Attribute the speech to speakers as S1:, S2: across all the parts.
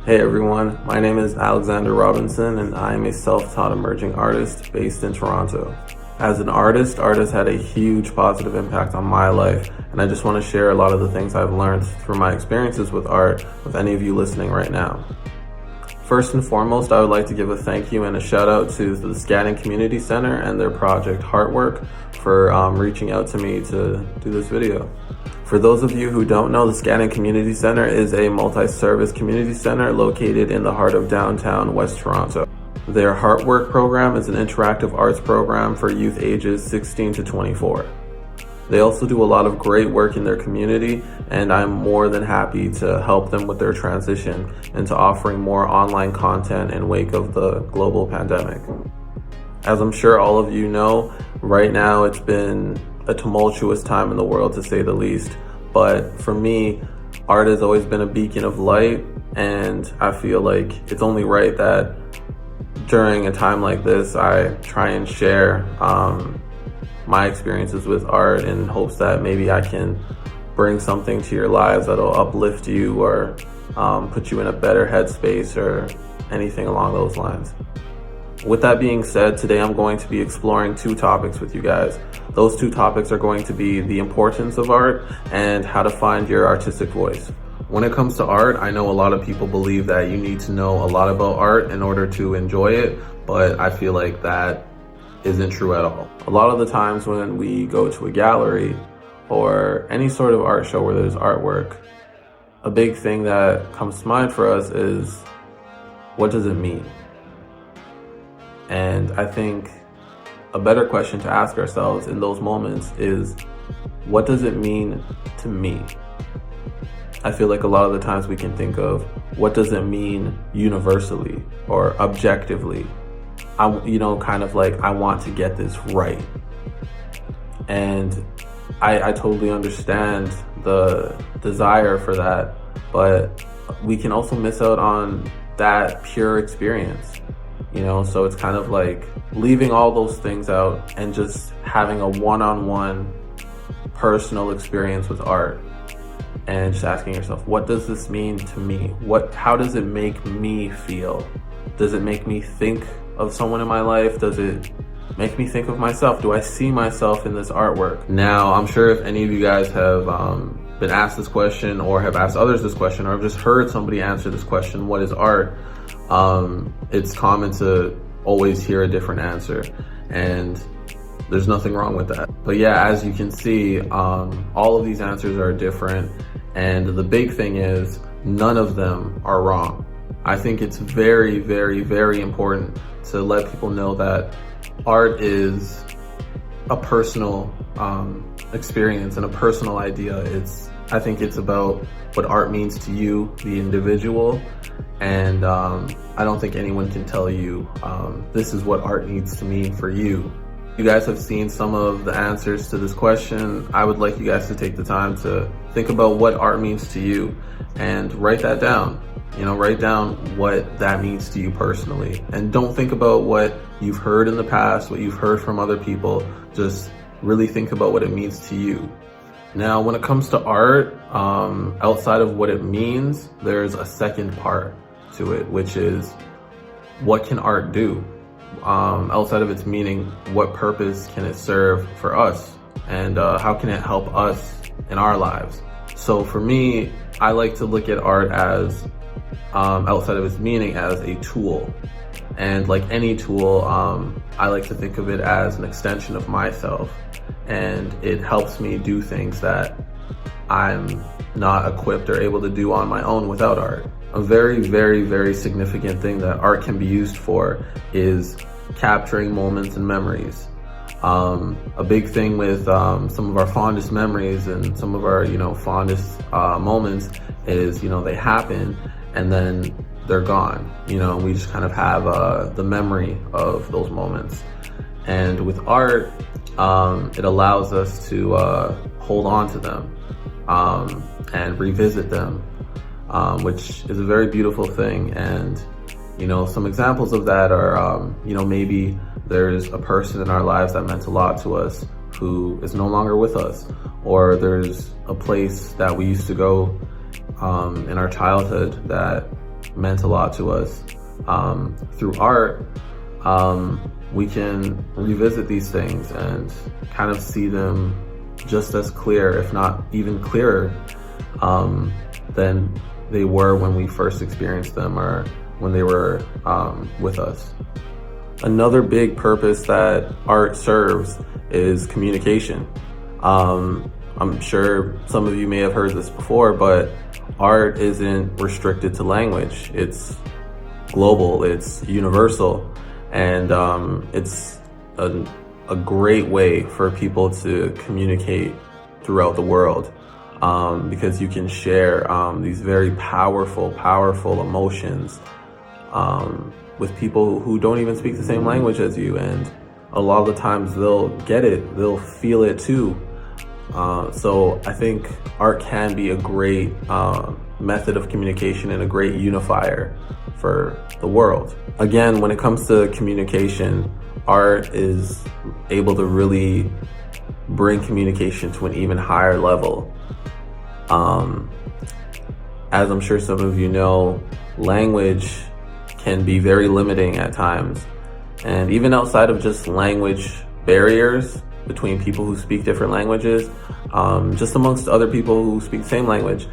S1: Hey everyone, my name is Alexander Robinson and I am a self-taught emerging artist based in Toronto. As an artist, art has had a huge positive impact on my life, and I just want to share a lot of the things I've learned through my experiences with art with any of you listening right now. First and foremost, I would like to give a thank you and a shout out to the Scanning Community Center and their project HeARTwork for reaching out to me to do this video. For those of you who don't know, the Scanning Community Center is a multi-service community center located in the heart of downtown West Toronto. Their HeARTwork program is an interactive arts program for youth ages 16 to 24. They also do a lot of great work in their community, and I'm more than happy to help them with their transition into offering more online content in wake of the global pandemic. As I'm sure all of you know, right now it's been a tumultuous time in the world, to say the least. But for me, art has always been a beacon of light, and I feel like it's only right that during a time like this, I try and share my experiences with art in hopes that maybe I can bring something to your lives that'll uplift you or put you in a better headspace or anything along those lines. With that being said, today I'm going to be exploring two topics with you guys. Those two topics are going to be the importance of art and how to find your artistic voice. When it comes to art, I know a lot of people believe that you need to know a lot about art in order to enjoy it, but I feel like that isn't true at all. A lot of the times when we go to a gallery or any sort of art show where there's artwork, a big thing that comes to mind for us is, what does it mean? And I think a better question to ask ourselves in those moments is, what does it mean to me? I feel like a lot of the times we can think of, what does it mean universally or objectively? I want to get this right. And I totally understand the desire for that, but we can also miss out on that pure experience. So it's kind of like leaving all those things out and just having a one-on-one personal experience with art and just asking yourself, what does this mean to me? How does it make me feel? Does it make me think of someone in my life? Does it make me think of myself? Do I see myself in this artwork? Now, I'm sure if any of you guys have been asked this question or have asked others this question or have just heard somebody answer this question, what is art? It's common to always hear a different answer, and there's nothing wrong with that. But yeah, as you can see, all of these answers are different, and the big thing is none of them are wrong. I think it's very, very, very important to let people know that art is a personal experience and a personal idea. I think it's about what art means to you, the individual, and I don't think anyone can tell you this is what art needs to mean for you. You guys have seen some of the answers to this question. I would like you guys to take the time to think about what art means to you and write that down. Write down what that means to you personally. And don't think about what you've heard in the past, what you've heard from other people. Just really think about what it means to you. Now, when it comes to art, outside of what it means, there's a second part to it, which is, what can art do? Outside of its meaning, what purpose can it serve for us? And how can it help us in our lives? So for me, I like to look at art as, outside of its meaning, as a tool. And like any tool, I like to think of it as an extension of myself. And it helps me do things that I'm not equipped or able to do on my own without art. A very, very, very significant thing that art can be used for is capturing moments and memories. A big thing with some of our fondest memories and some of our, fondest moments is, they happen and then they're gone. We just kind of have the memory of those moments. And with art, it allows us to hold on to them and revisit them, which is a very beautiful thing. And some examples of that are, maybe there's a person in our lives that meant a lot to us who is no longer with us, or there's a place that we used to go in our childhood that meant a lot to us. Through art, we can revisit these things and kind of see them just as clear, if not even clearer, than they were when we first experienced them or when they were with us. Another big purpose that art serves is communication. I'm sure some of you may have heard this before, but art isn't restricted to language. It's global, it's universal, and it's a great way for people to communicate throughout the world, because you can share these very powerful emotions with people who don't even speak the same language as you, and a lot of the times they'll get it, they'll feel it too. So I think art can be a great method of communication and a great unifier for the world. Again, when it comes to communication, art is able to really bring communication to an even higher level. As I'm sure some of you know, language can be very limiting at times. And even outside of just language barriers between people who speak different languages, just amongst other people who speak the same language,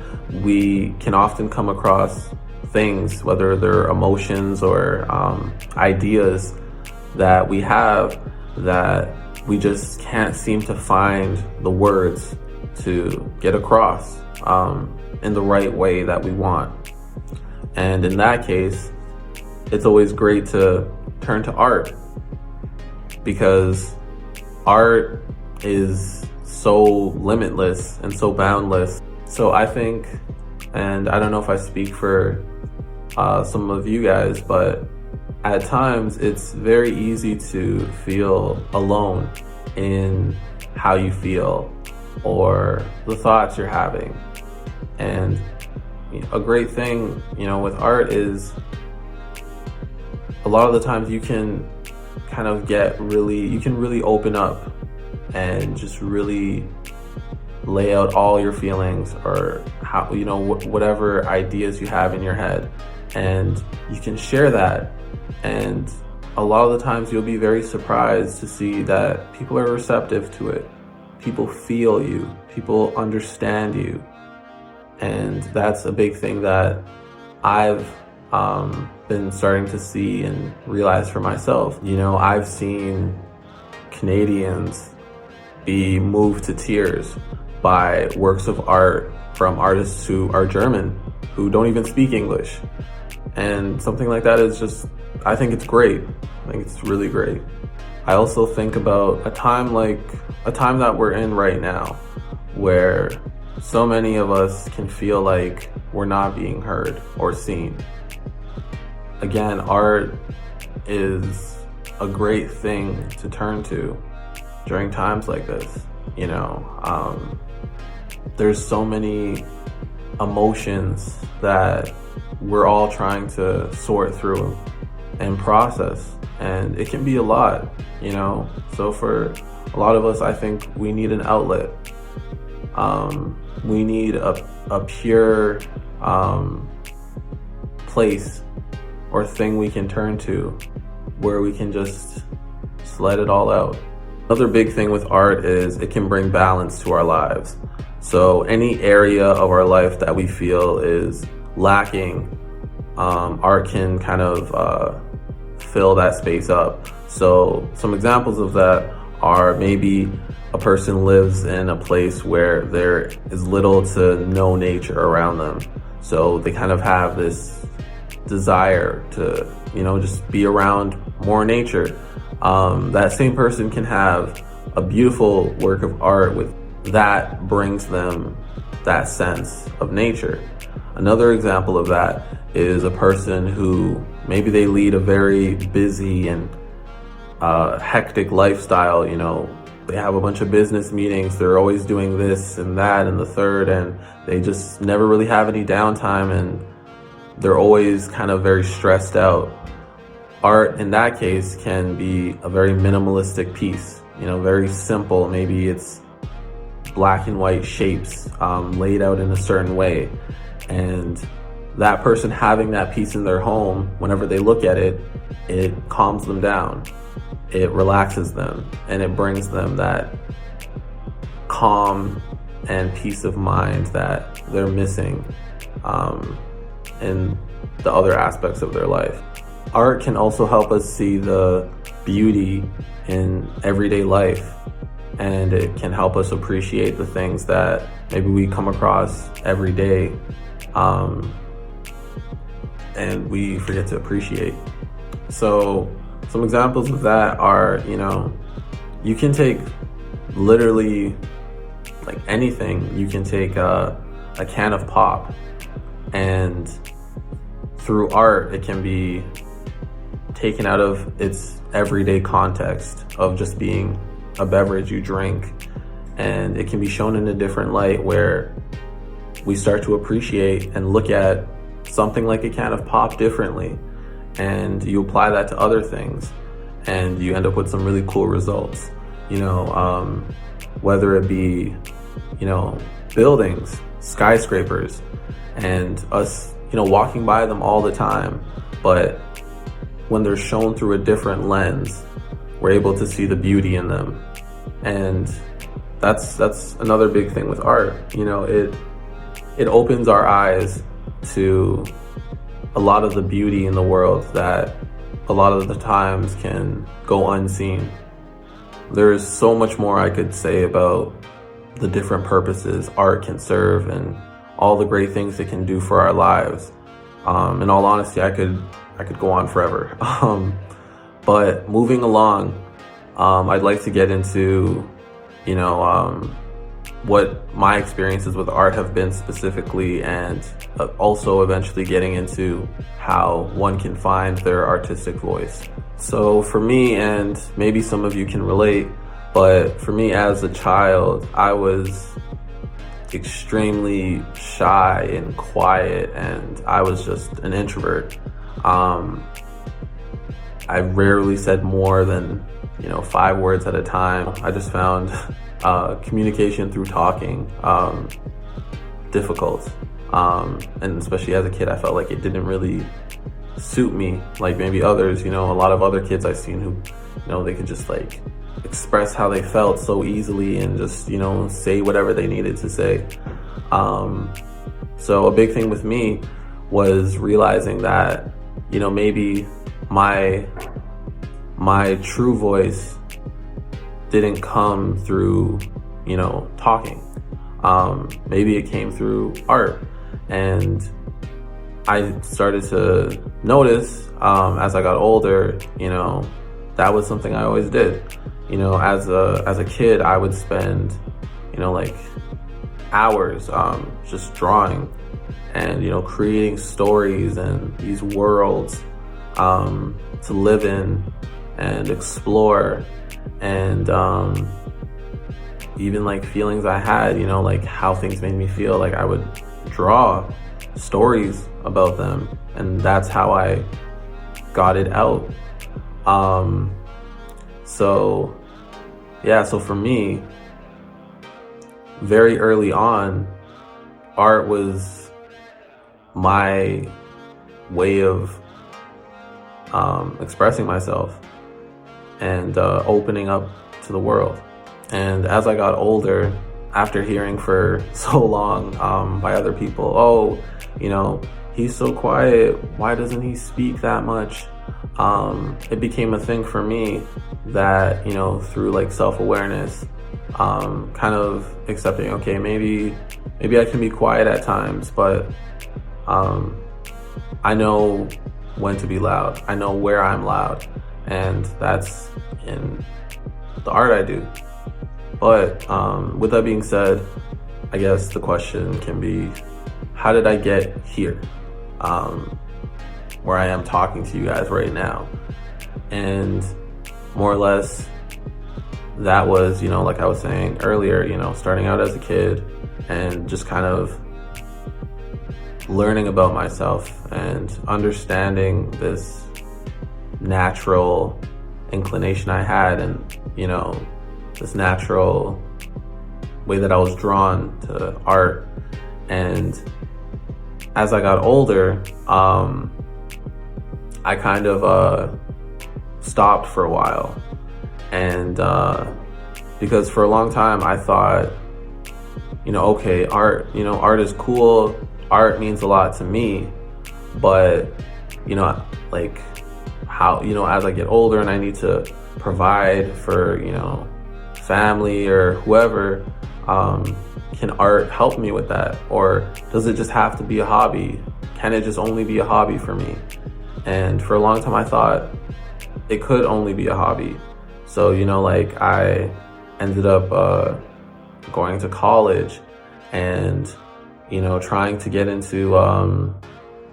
S1: we can often come across things, whether they're emotions or ideas that we have that we just can't seem to find the words to get across in the right way that we want. And in that case, it's always great to turn to art, because art is so limitless and so boundless. So I think, and I don't know if I speak for some of you guys, but at times it's very easy to feel alone in how you feel or the thoughts you're having. And a great thing, with art is a lot of the times you can kind of you can really open up and just really lay out all your feelings or how, whatever ideas you have in your head, and you can share that. And a lot of the times you'll be very surprised to see that people are receptive to it. People feel you, people understand you. And that's a big thing that I've been starting to see and realize for myself. I've seen Canadians be moved to tears by works of art from artists who are German, who don't even speak English. And something like that is just, I think it's great. I think it's really great. I also think about a time that we're in right now, where so many of us can feel like we're not being heard or seen. Again, art is a great thing to turn to during times like this. There's so many emotions that we're all trying to sort through and process, and it can be a lot, So for a lot of us, I think we need an outlet. We need a pure place or thing we can turn to where we can just let it all out. Another big thing with art is it can bring balance to our lives. So any area of our life that we feel is lacking, art can kind of fill that space up. So some examples of that are maybe a person lives in a place where there is little to no nature around them. So they kind of have this desire to, just be around more nature. That same person can have a beautiful work of art that brings them that sense of nature. Another example of that is a person who maybe they lead a very busy and hectic lifestyle. They have a bunch of business meetings, they're always doing this and that and the third, and they just never really have any downtime, and they're always kind of very stressed out. Art in that case can be a very minimalistic piece, very simple. Maybe it's black and white shapes laid out in a certain way, and that person having that piece in their home, whenever they look at it, it calms them down, it relaxes them, and it brings them that calm and peace of mind that they're missing in the other aspects of their life. Art can also help us see the beauty in everyday life, and it can help us appreciate the things that maybe we come across every day and we forget to appreciate. So some examples of that are, you can take literally like anything. You can take a can of pop, and through art it can be taken out of its everyday context of just being a beverage you drink, and it can be shown in a different light where we start to appreciate and look at something like a can of pop differently, and you apply that to other things and you end up with some really cool results. Whether it be buildings, skyscrapers, and us walking by them all the time, but when they're shown through a different lens, we're able to see the beauty in them. And that's another big thing with art. It opens our eyes to a lot of the beauty in the world that a lot of the times can go unseen. There's so much more I could say about the different purposes art can serve and all the great things it can do for our lives. In all honesty, I could go on forever. But moving along, I'd like to get into, what my experiences with art have been specifically, and also eventually getting into how one can find their artistic voice. So for me, and maybe some of you can relate, but for me as a child, I was extremely shy and quiet, and I was just an introvert. I rarely said more than 5 words at a time. I just found communication through talking difficult, and especially as a kid, I felt like it didn't really suit me like maybe others. A lot of other kids I've seen who they could just like express how they felt so easily and just say whatever they needed to say. So a big thing with me was realizing that maybe my true voice didn't come through talking. Maybe it came through art, and I started to notice as I got older, that was something I always did. As a kid, I would spend like hours just drawing and creating stories and these worlds to live in and explore, and even like feelings I had, like how things made me feel. Like I would draw stories about them, and that's how I got it out. So for me, very early on, art was my way of expressing myself and opening up to the world. And as I got older, after hearing for so long by other people, he's so quiet, why doesn't he speak that much? It became a thing for me that, through like self-awareness, kind of accepting, okay, maybe I can be quiet at times, but I know when to be loud. I know where I'm loud, and that's in the art I do. But with that being said, I guess the question can be, how did I get here? Where I am talking to you guys right now. And more or less, that was, like I was saying earlier, starting out as a kid and just kind of learning about myself and understanding this natural inclination I had, and this natural way that I was drawn to art. And as I got older, I kind of stopped for a while. And because for a long time I thought, okay, art is cool. Art means a lot to me. But, like how, as I get older and I need to provide for, family or whoever, can art help me with that? Or does it just have to be a hobby? Can it just only be a hobby for me? And for a long time I thought it could only be a hobby. So, like I ended up going to college and, trying to get into,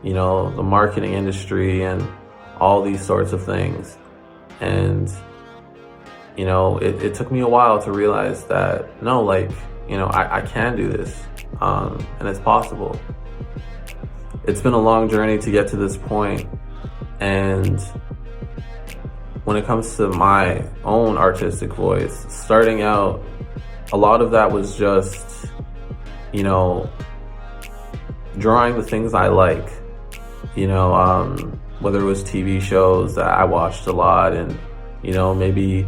S1: the marketing industry and all these sorts of things. And, it took me a while to realize that, no, like, I can do this, and it's possible. It's been a long journey to get to this point, and when it comes to my own artistic voice, starting out, a lot of that was just, drawing the things I like, whether it was TV shows that I watched a lot and, maybe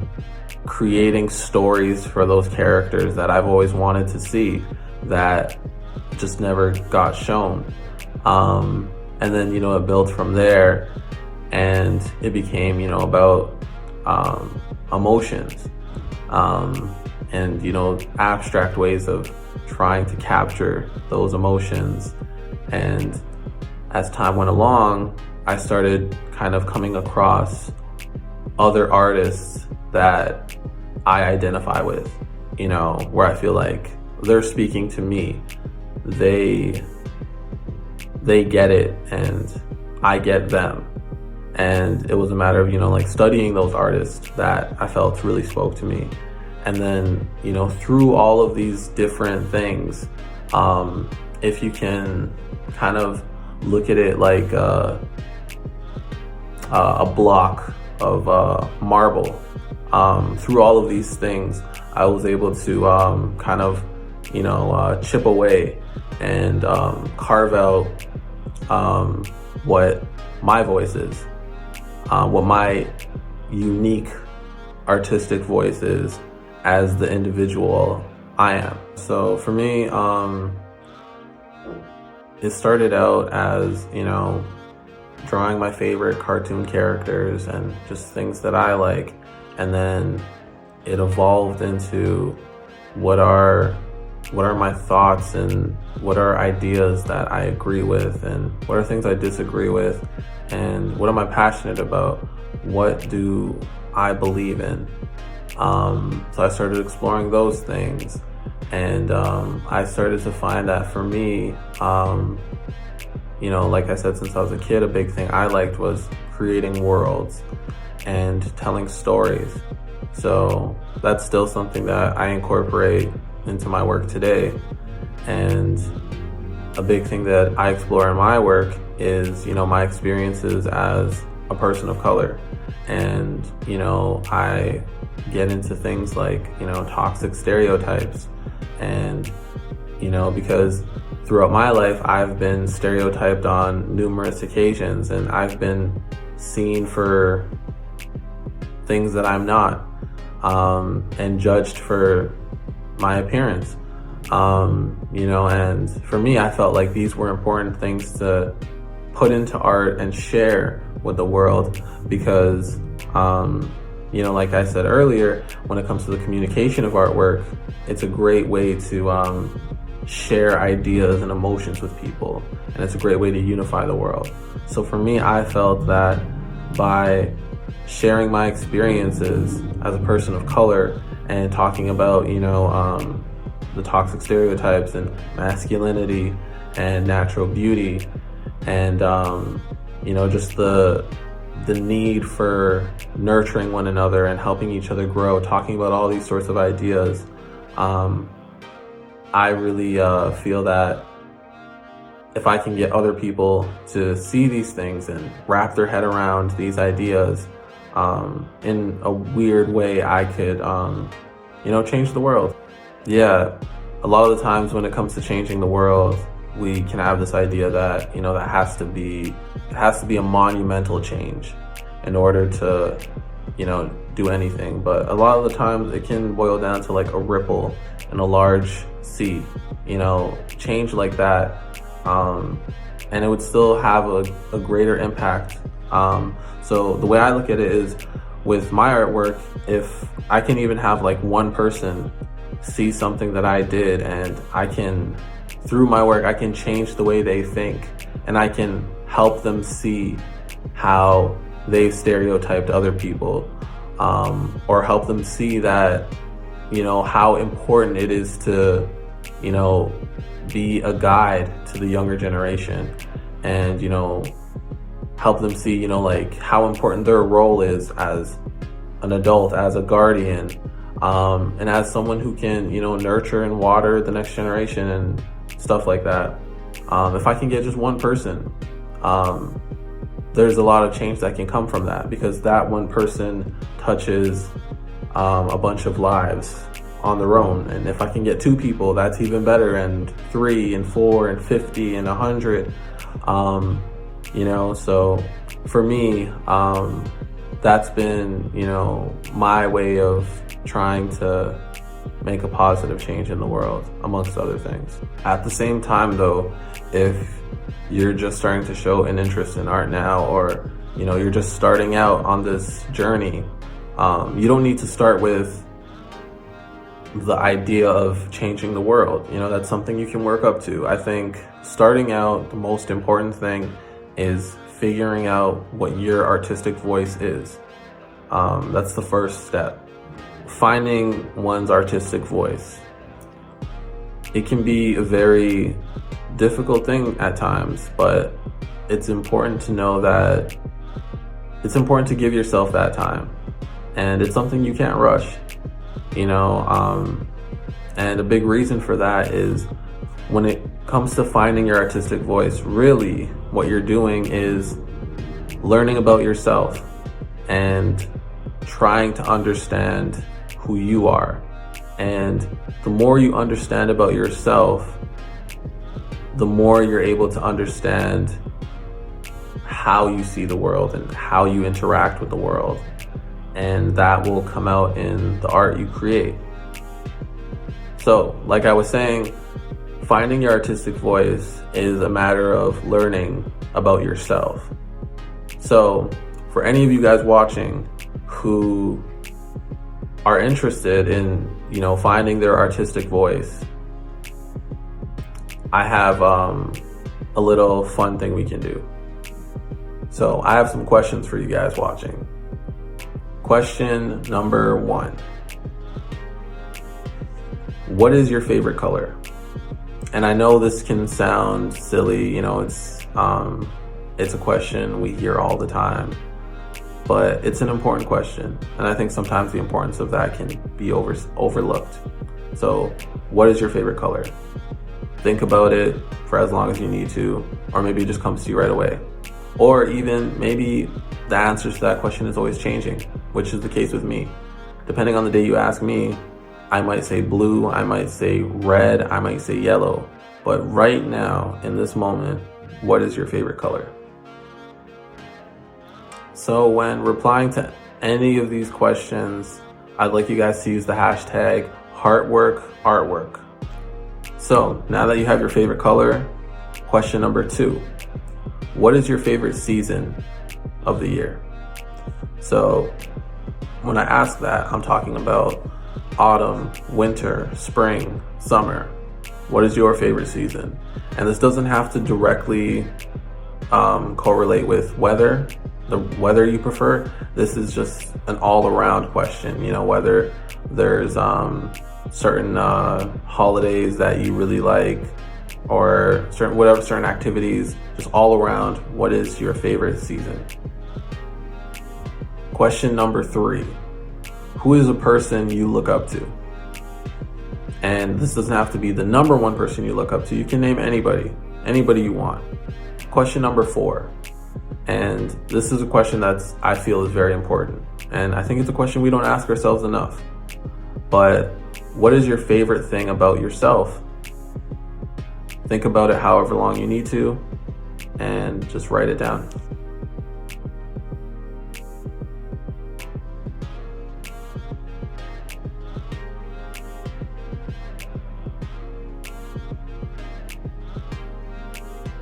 S1: creating stories for those characters that I've always wanted to see that just never got shown. And then, it built from there, and it became, about emotions, and, abstract ways of trying to capture those emotions. And as time went along, I started kind of coming across other artists that I identify with, where I feel like they're speaking to me. They get it and I get them. And it was a matter of, like studying those artists that I felt really spoke to me. And then, through all of these different things, if you can kind of look at it like a block of marble, through all of these things, I was able to kind of, chip away and carve out what my voice is, what my unique artistic voice is as the individual I am. So for me, it started out as, drawing my favorite cartoon characters and just things that I like. And then it evolved into what are my thoughts and what are ideas that I agree with and what are things I disagree with and what am I passionate about? What do I believe in? So I started exploring those things, and I started to find that for me, like I said, since I was a kid, a big thing I liked was creating worlds and telling stories. So that's still something that I incorporate into my work today. And a big thing that I explore in my work is, my experiences as a person of color. And, I get into things like, toxic stereotypes. And, because throughout my life, I've been stereotyped on numerous occasions, and I've been seen for things that I'm not, and judged for my appearance. And for me, I felt like these were important things to put into art and share with the world because, like I said earlier, when it comes to the communication of artwork, it's a great way to share ideas and emotions with people, and it's a great way to unify the world. So for me, I felt that by sharing my experiences as a person of color and talking about, the toxic stereotypes and masculinity and natural beauty and, just the need for nurturing one another and helping each other grow, talking about all these sorts of ideas, I really feel that if I can get other people to see these things and wrap their head around these ideas, in a weird way, I could, change the world. Yeah, a lot of the times when it comes to changing the world, we can have this idea that, that it has to be a monumental change in order to, do anything. But a lot of the times it can boil down to like a ripple in a large sea, change like that. And it would still have a greater impact. So the way I look at it is, with my artwork, if I can even have like one person see something that I did, and through my work, I can change the way they think, and I can help them see how they've stereotyped other people, or help them see that, how important it is to, be a guide to the younger generation, and, help them see, like how important their role is as an adult, as a guardian, and as someone who can, nurture and water the next generation and stuff like that. If I can get just one person, there's a lot of change that can come from that, because that one person touches a bunch of lives on their own. And if I can get 2 people, that's even better, and 3 and 4 and 50 and 100. So for me, that's been, my way of trying to make a positive change in the world, amongst other things. At the same time though, if you're just starting to show an interest in art now, or, you're just starting out on this journey, you don't need to start with the idea of changing the world. That's something you can work up to. I think starting out, the most important thing is figuring out what your artistic voice is. That's the first step. Finding one's artistic voice. It can be a very difficult thing at times, but it's important to know that it's important to give yourself that time, and it's something you can't rush, and a big reason for that is, when it comes to finding your artistic voice, really what you're doing is learning about yourself and trying to understand who you are. And the more you understand about yourself, the more you're able to understand how you see the world and how you interact with the world. And that will come out in the art you create. So, like I was saying, finding your artistic voice is a matter of learning about yourself. So, for any of you guys watching who are interested in, finding their artistic voice, I have a little fun thing we can do. So, I have some questions for you guys watching. Question number 1. What is your favorite color? And I know this can sound silly, it's a question we hear all the time, but it's an important question. And I think sometimes the importance of that can be overlooked. So what is your favorite color? Think about it for as long as you need to, or maybe it just comes to you right away. Or even maybe the answer to that question is always changing, which is the case with me. Depending on the day you ask me, I might say blue, I might say red, I might say yellow. But right now, in this moment, what is your favorite color? So when replying to any of these questions, I'd like you guys to use the hashtag HeARTwork. So now that you have your favorite color, question number 2. What is your favorite season of the year? So when I ask that, I'm talking about autumn, winter, spring, summer. What is your favorite season? And this doesn't have to directly correlate with the weather you prefer. This is just an all-around question, whether there's certain holidays that you really like, or certain activities, just all around, what is your favorite season? Question number 3. Who is a person you look up to? And this doesn't have to be the number one person you look up to. You can name anybody you want. Question number 4. And this is a question I feel is very important. And I think it's a question we don't ask ourselves enough. But what is your favorite thing about yourself? think about it however long you need to, and just write it down.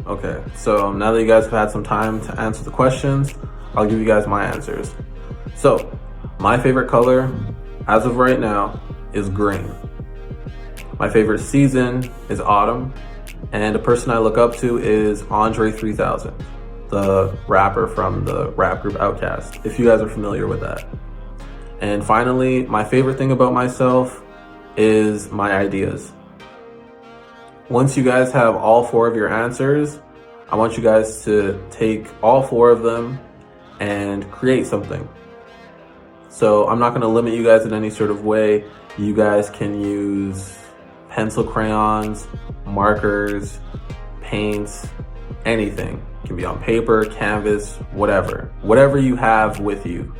S1: Okay, so now that you guys have had some time to answer the questions, I'll give you guys my answers. So, my favorite color, as of right now, is green. My favorite season is autumn, and a person I look up to is Andre 3000, the rapper from the rap group Outkast, if you guys are familiar with that. And finally, my favorite thing about myself is my ideas. Once you guys have all 4 of your answers, I want you guys to take all 4 of them and create something. So I'm not going to limit you guys in any sort of way. You guys can use pencil, crayons, markers, paints, anything. It can be on paper, canvas, whatever you have with you.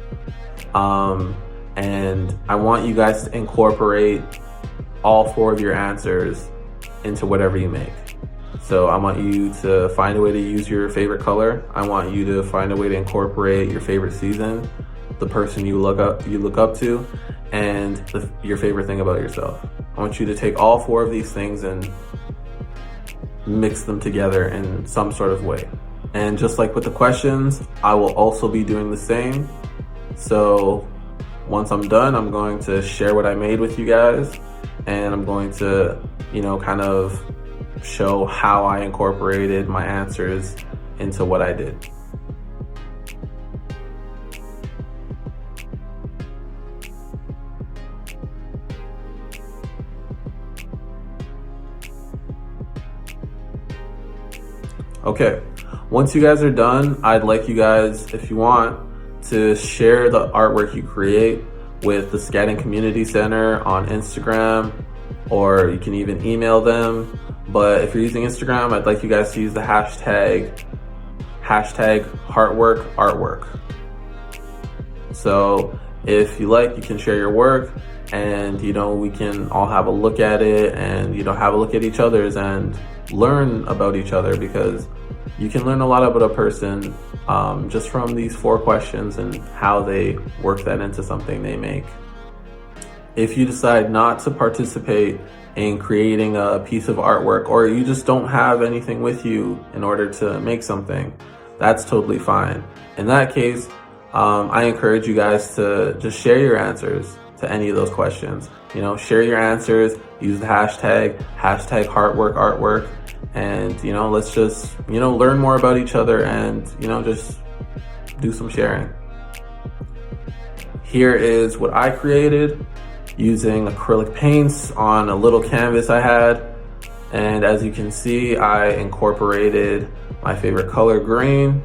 S1: And I want you guys to incorporate all 4 of your answers into whatever you make. So I want you to find a way to use your favorite color. I want you to find a way to incorporate your favorite season, the person you look up to, and your favorite thing about yourself. I want you to take all 4 of these things and mix them together in some sort of way. And just like with the questions, I will also be doing the same. So once I'm done, I'm going to share what I made with you guys, and I'm going to, kind of show how I incorporated my answers into what I did. Okay, once you guys are done, I'd like you guys, if you want, to share the artwork you create with the Scatting Community Center on Instagram, or you can even email them. But if you're using Instagram, I'd like you guys to use the hashtag HeARTwork. So if you like, you can share your work, and we can all have a look at it, and have a look at each other's and learn about each other, because you can learn a lot about a person just from these 4 questions and how they work that into something they make. If you decide not to participate in creating a piece of artwork, or you just don't have anything with you in order to make something, that's totally fine. In that case, I encourage you guys to just share your answers to any of those questions. Share your answers, use the hashtag HeARTwork, and let's just learn more about each other, and just do some sharing. Here is what I created using acrylic paints on a little canvas I had, and as you can see, I incorporated my favorite color, green.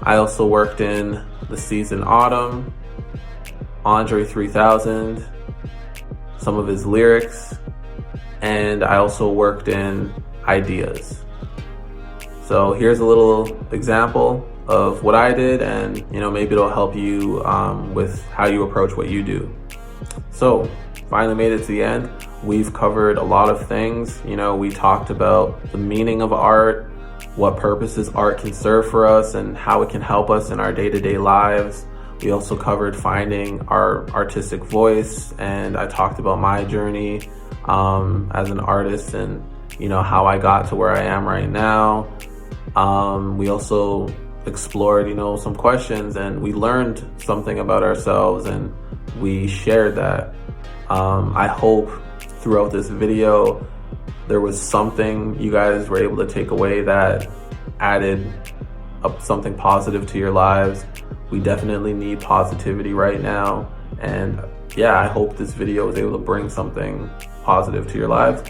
S1: I also worked in the season autumn, Andre 3000, some of his lyrics, and I also worked in ideas. So here's a little example of what I did, and maybe it'll help you with how you approach what you do. So finally made it to the end. We've covered a lot of things. We talked about the meaning of art, what purposes art can serve for us, and how it can help us in our day-to-day lives. We also covered finding our artistic voice, and I talked about my journey as an artist, and how I got to where I am right now. We also explored some questions, and we learned something about ourselves, and we shared that. I hope throughout this video there was something you guys were able to take away that added up something positive to your lives. We definitely need positivity right now, and yeah, I hope this video was able to bring something positive to your lives.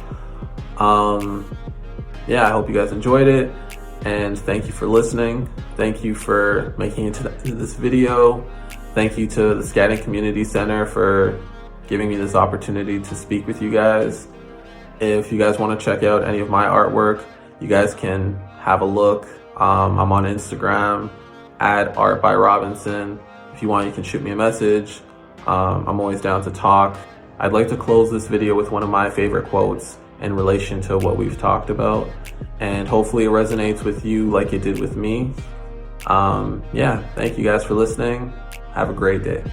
S1: Yeah, I hope you guys enjoyed it, and thank you for listening. Thank you for making it to this video. Thank you to the Scatting Community Center for giving me this opportunity to speak with you guys. If you guys want to check out any of my artwork, you guys can have a look. I'm on Instagram at Art by Robinson. If you want, you can shoot me a message. I'm always down to talk. I'd like to close this video with one of my favorite quotes in relation to what we've talked about. and hopefully it resonates with you like it did with me. Yeah, thank you guys for listening. Have a great day.